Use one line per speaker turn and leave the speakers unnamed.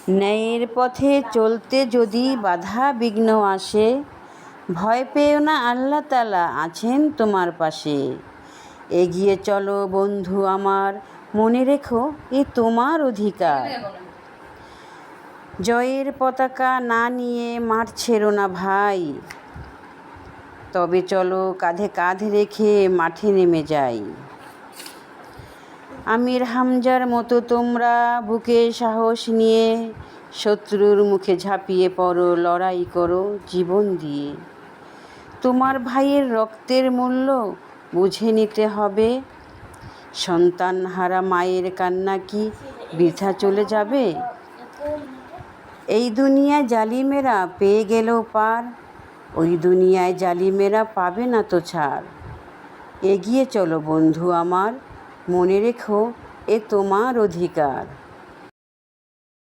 ন্যায়ের পথে চলতে যদি বাধা বিঘ্ন আসে, ভয় পেও না, আল্লাহ তাআলা আছেন তোমার পাশে। এগিয়ে চলো বন্ধু আমার, মনে রেখো এ তোমার অধিকার। জয়ের পতাকা না নিয়ে মাঠ ছেড়ো না ভাই, তবে চলো কাঁধে কাঁধ রেখে মাঠে নেমে যাই। আমির হামজার মতো তোমরা বুকে সাহস নিয়ে শত্রুর মুখে ঝাঁপিয়ে পড়ো, লড়াই করো জীবন দিয়ে। তোমার ভাইয়ের রক্তের মূল্য বুঝে নিতে হবে, সন্তানহারা মায়ের কান্না কি বৃথা চলে যাবে? এই দুনিয়ায় জালিমেরা পেয়ে গেলেও পার, ওই দুনিয়ায় জালিমেরা পাবে না তো ছাড়। এগিয়ে চলো বন্ধু আমার, মনে রেখো এ তোমার অধিকার।